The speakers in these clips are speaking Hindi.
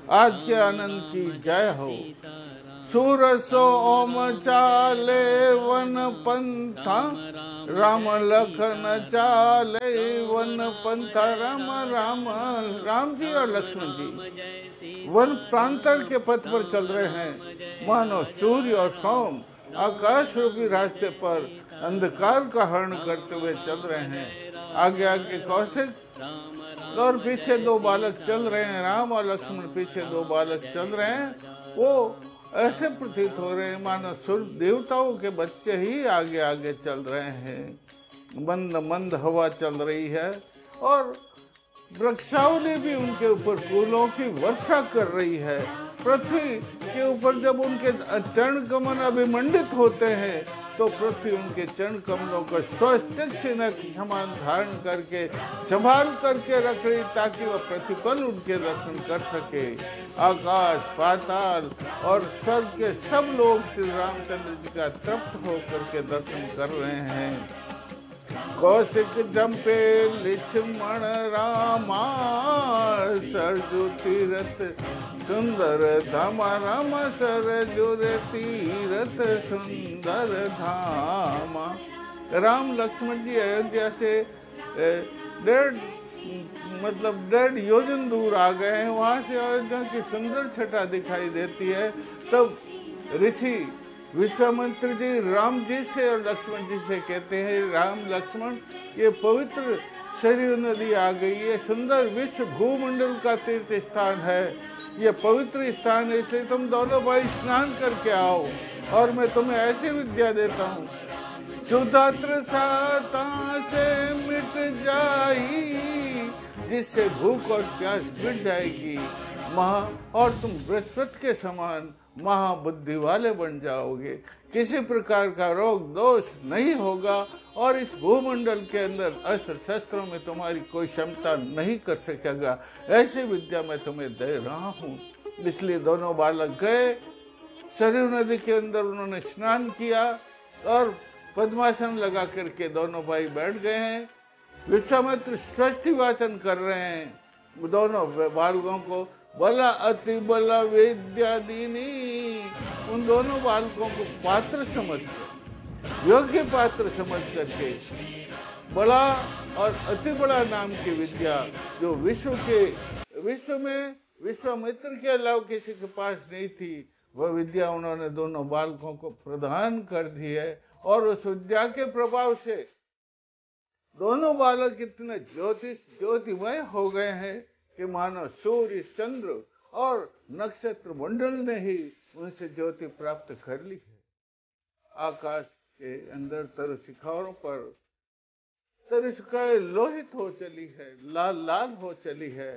आज के आनंद की जय हो। सूरसो ओम चाले वन पंथा, राम लखन चाले वन पंथा। राम राम, राम जी और लक्ष्मण जी वन प्रांतर के पथ पर चल रहे हैं। मानो सूर्य और सोम आकाश रूपी रास्ते पर अंधकार का हरण करते हुए चल रहे हैं। आगे आगे कौशिक और पीछे दो बालक चल रहे हैं। राम और लक्ष्मण पीछे दो बालक चल रहे हैं। वो ऐसे प्रतीत हो रहे हैं मानो सूर्य देवताओं के बच्चे ही आगे आगे चल रहे हैं। मंद मंद हवा चल रही है और वृक्षावली भी उनके ऊपर फूलों की वर्षा कर रही है। पृथ्वी के ऊपर जब उनके चरण कमल अभिमंडित होते हैं तो पृथ्वी उनके चरण कमलों को स्वस्तिक चिन्ह के समान धारण करके संभाल करके रख रही, ताकि वह प्रतिपल उनके दर्शन कर सके। आकाश पाताल और स्वर्ग के सब लोग श्री रामचंद्र जी का तृप्त होकर के दर्शन कर रहे हैं। कौशिक जंपे लक्ष्मण रामा, सरजू तीरथ सुंदर धामा। राम सरजू तीरथ सुंदर धामा। राम लक्ष्मण जी अयोध्या से 1.5 योजन दूर आ गए हैं। वहां से अयोध्या की सुंदर छटा दिखाई देती है। तब ऋषि विश्वामित्र जी राम जी से और लक्ष्मण जी से कहते हैं, राम लक्ष्मण, ये पवित्र सरयू नदी आ गई। ये सुंदर विश्व भूमंडल का तीर्थ स्थान है। ये पवित्र स्थान है, इसलिए तुम दोनों भाई स्नान करके आओ और मैं तुम्हें ऐसी विद्या देता हूँ, शुद्धात्र साता से मिट जाई, जिससे भूख और प्यास मिट जाएगी। और तुम बृहस्पति के समान महाबुद्धि वाले बन जाओगे। किसी प्रकार का रोग दोष नहीं होगा और इस भूमंडल के अंदर अस्त्र शस्त्रों में तुम्हारी कोई क्षमता नहीं कर सकेगा। ऐसी विद्या मैं तुम्हें दे रहा हूँ। इसलिए दोनों बालक गए, सरयू नदी के अंदर उन्होंने स्नान किया और पद्मासन लगा करके दोनों भाई बैठ गए हैं। विश्वामित्र स्वस्ति वाचन कर रहे हैं दोनों बालकों को। बला अति बला विद्या दीनी, उन दोनों बालकों को पात्र समझ कर, योग्य पात्र समझ करके बड़ा और अति बड़ा नाम की विद्या जो विश्व में विश्वामित्र के अलावा किसी के पास नहीं थी, वह विद्या उन्होंने दोनों बालकों को प्रदान कर दी है। और उस विद्या के प्रभाव से दोनों बालक इतने ज्योतिमय हो गए हैं कि मानो सूर्य चंद्र और नक्षत्र मंडल ने ही उनसे ज्योति प्राप्त कर ली है। आकाश के अंदर तरशिखाओं पर तरशिखाएं लोहित हो चली है, लाल लाल हो चली है।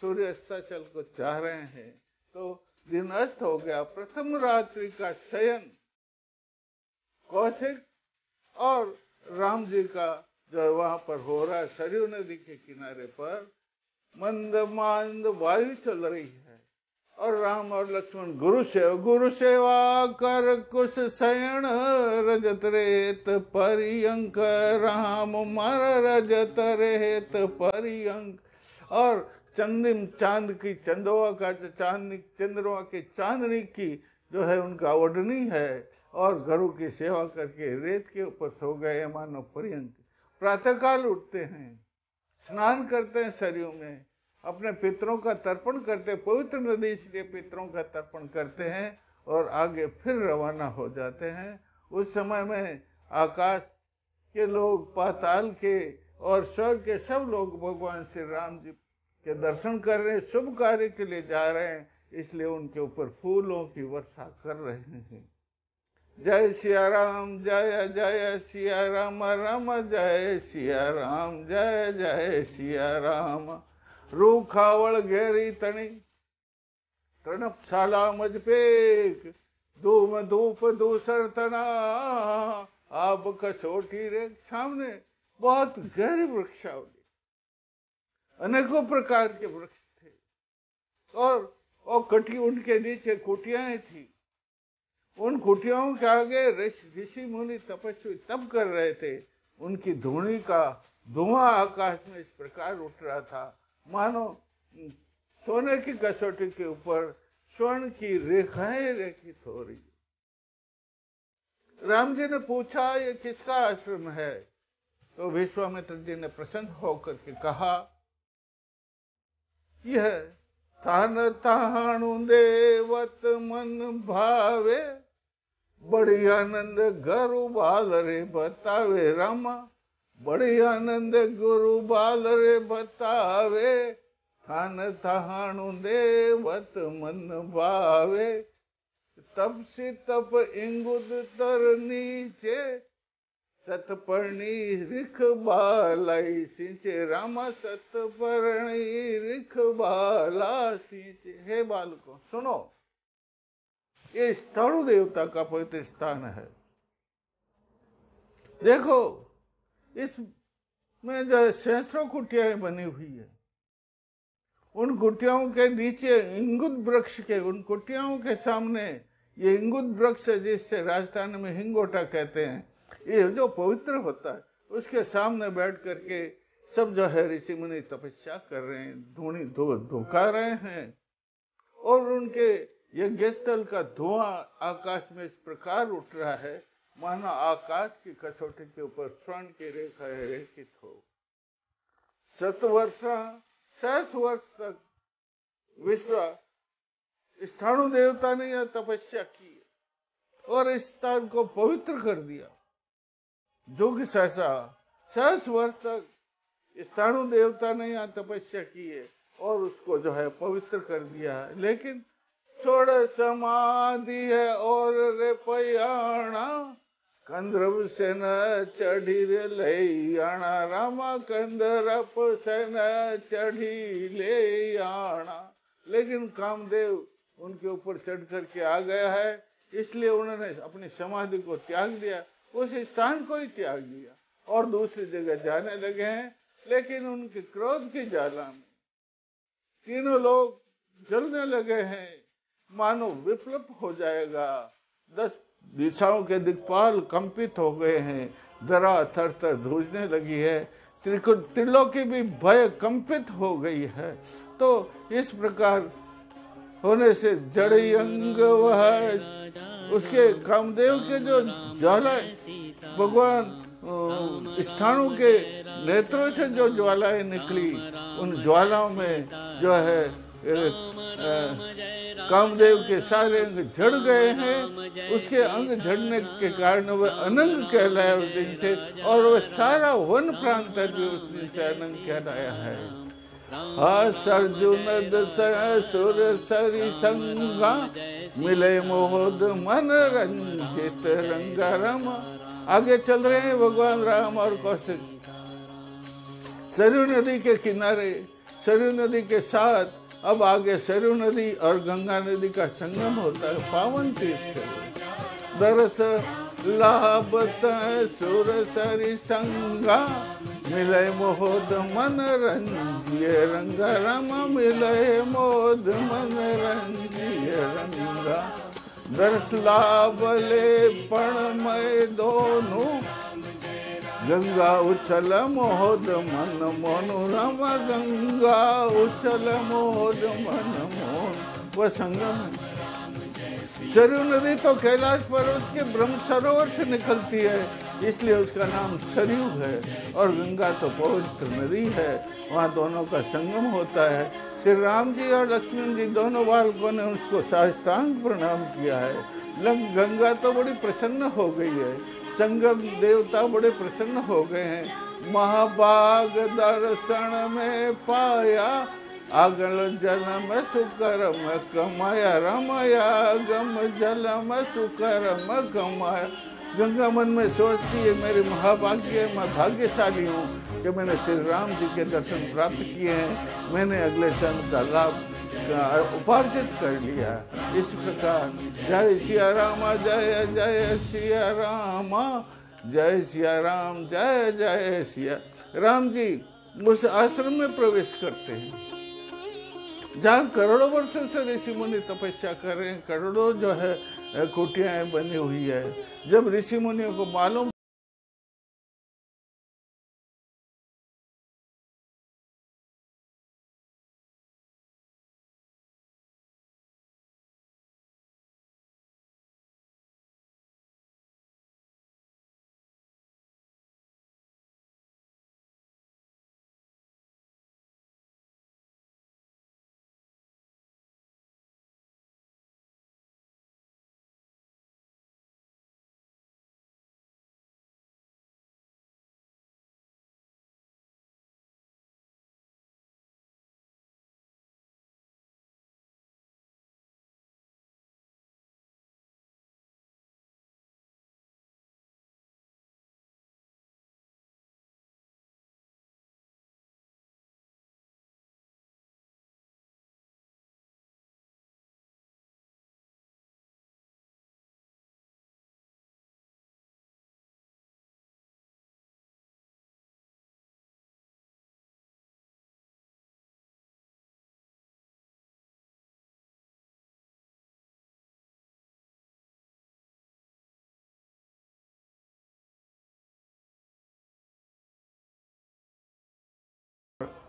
सूर्य अस्ताचल को चाह रहे हैं तो दिन अस्त हो गया। प्रथम रात्रि का शयन कौशिक और राम जी का जो वहां पर हो रहा है, सरयू नदी के किनारे पर मंद मंद वायु चल रही है और राम और लक्ष्मण गुरु सेवा कर कुश शयन, रजत रेत परियंक। राम मर रजत रेत परियंक। और चांद की चंदवा का चंद्रमा की चांदनी की जो है उनका ओढ़नी है और गुरु की सेवा करके रेत के ऊपर सो गए मानो पर्यंक। प्रातःकाल उठते हैं, स्नान करते हैं सरयू में, अपने पितरों का तर्पण करते, पवित्र नदी इसलिए पितरों का तर्पण करते हैं और आगे फिर रवाना हो जाते हैं। उस समय में आकाश के लोग, पाताल के और स्वर्ग के सब लोग भगवान श्री राम जी के दर्शन कर रहे हैं, शुभ कार्य के लिए जा रहे हैं, इसलिए उनके ऊपर फूलों की वर्षा कर रहे हैं। जय सिया राम, जय जय सिया राम, राम जय सिया राम, जय जय सिया राम। रूखावल घेरी तणी, तृणशाला मजपेक, धूम धूप दूसर तना, आब कसोटी रे। सामने बहुत गहरी वृक्षावली, अनेकों प्रकार के वृक्ष थे और कटी उनके नीचे कुटियाएं थी। उन कुटियाओं के आगे ऋषि मुनि तपस्वी तप कर रहे थे। उनकी धूनी का धुआं आकाश में इस प्रकार उठ रहा था मानो सोने की कसौटी के ऊपर स्वर्ण की रेखाएं रेखित हो रही। राम जी ने पूछा ये किसका आश्रम है? तो विश्वामित्र जी ने प्रसन्न होकर के कहा यह थान ताणु देवत मन भावे, बड़ी आनंद गुरु बाल रे बतावे। रामा बड़ी आनंद गुरु बाल रे बतावे, थान ताणु देवत मन भावे। तब से तप इंगुद तर नीचे, सतपर्णी रिख बालाई सिंचे। रामा सतपर्णी रिख बाला सिंचे। हे बालकों सुनो, ये स्थाणु देवता का पवित्र स्थान है। देखो इसमें जो सहस्रों कुटियाएं बनी हुई है, उन कुटियाओं के नीचे इंगुद वृक्ष के, उन कुटियाओं के सामने ये इंगुद वृक्ष है जिससे राजस्थान में हिंगोटा कहते हैं, ये जो पवित्र होता है, उसके सामने बैठ करके सब जो है ऋषि मुनि तपस्या कर रहे हैं, धूनी धोखा रहे हैं। और उनके यज्ञ स्थल का धुआं आकाश में इस प्रकार उठ रहा है मानो आकाश की कसौटी के ऊपर स्वर्ण की रेखा रेखित हो। 7 वर्ष तक विश्व स्थाणु देवता ने यह तपस्या की और इस स्थान को पवित्र कर दिया। जो कि सहसा 6 वर्ष तक स्थाणु देवता ने यहाँ तपस्या की है और उसको जो है पवित्र कर दिया है। लेकिन छोड़ समाधि है और रे पयाणा, कंदरप से न चढ़ी रे ले आना। रामा कंदरप से न चढ़ी ले आना। लेकिन कामदेव उनके ऊपर चढ़ करके आ गया है, इसलिए उन्होंने अपनी समाधि को त्याग दिया, उस स्थान को ही त्याग दिया और दूसरी जगह जाने लगे हैं। लेकिन उनके क्रोध की ज्वाला में तीनों लोग जलने लगे हैं, मानो विप्लव हो जाएगा। 10 दिशाओं के दिक्पाल कंपित हो गए हैं, धरा थर थर ध्रुजने लगी है, त्रिलोकी भी भय कंपित हो गई है। तो इस प्रकार होने से जड़ी अंग वह उसके कामदेव के जो ज्वाला भगवान स्थाणु के नेत्रों से जो ज्वालाएं निकली, उन ज्वालाओं में जो है कामदेव के सारे अंग झड़ गए हैं। उसके अंग झड़ने के कारण वह अनंग कहलाया उस दिन से, और वह सारा वन प्रांत भी उस दिन से अनंग कहलाया है। सरजुन सुर सरि संगा, मिले मोहद मन रंजित रंगा रामा। आगे चल रहे हैं भगवान राम और कौशिक सरयू नदी के किनारे। सरयू नदी के साथ अब आगे सरयू नदी और गंगा नदी का संगम होता है, पावन तीर्थ है। दरस लाभत सुर सरि संगा, मिले मोहद मन रंजिए रंगा रामा। मिले मोहद मन रंजिए रंगा। दरस लाभले पणमय दोनों, गंगा उछल मोहद मन मोनु रामा। गंगा उछल मोहद मन मोन। वह संगम है। सरयू नदी तो कैलाश पर्वत के ब्रह्म सरोवर से निकलती है, इसलिए उसका नाम सरयू है। और गंगा तो पवित्र नदी है, वहाँ दोनों का संगम होता है। श्री राम जी और लक्ष्मण जी दोनों बालकों ने उसको साष्टांग प्रणाम किया है। गंगा तो बड़ी प्रसन्न हो गई है, संगम देवता बड़े प्रसन्न हो गए हैं। महाभाग दर्शन में पाया, आगल जलम सुकरम कमाया। रमाया गम जलम सुकरम कमाया। गंगा मन में सोचती है मेरे महाभाग्य, मैं भाग्यशाली हूँ कि मैंने श्री राम जी के दर्शन प्राप्त किए हैं, मैंने अगले जन्म का लाभ उपार्जित कर लिया। इस प्रकार जय सिया राम, जय जय सिया राम, जय सिया राम, जय जय सिया राम। जी उस आश्रम में प्रवेश करते हैं जहाँ करोड़ों वर्षों से ऋषि मुनि तपस्या कर रहे हैं, करोड़ों जो है कुटियाएं बनी हुई है। जब ऋषि मुनियों को मालूम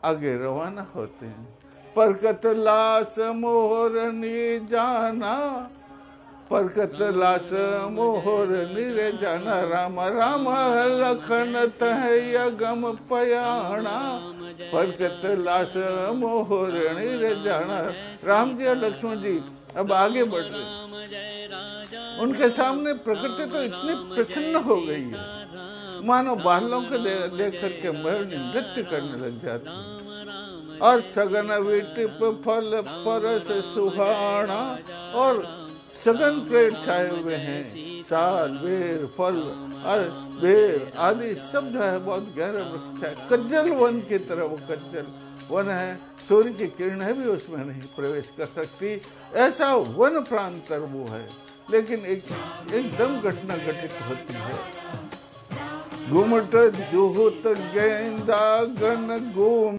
आगे रवाना होते हैं। परकत लास मोहरनी जाना, परकत लास मोहरनी रे जाना, राम राम लखन तहैया गम पयाणा, परकत लास मोहरनी रे जाना। राम जी और लक्ष्मण जी अब आगे बढ़ रहे हैं। उनके सामने प्रकृति तो इतनी प्रसन्न हो गई है, मानो बालों को देख करके मोरनी नृत्य करने लग जाती है। और सगन विटिप फल परस सुहाना, और सघन पेड़ छाए हुए हैं, साल बेर फल और बेर आदि सब जो है बहुत गहरा वृक्ष है। कज्जल वन की तरह वो कज्जल वन है, सूर्य की किरणें भी उसमें नहीं प्रवेश कर सकती, ऐसा वन प्रांतर वो है। लेकिन एकदम घटना घटित होती है। घुमट जुहुत गेंदा गन घूम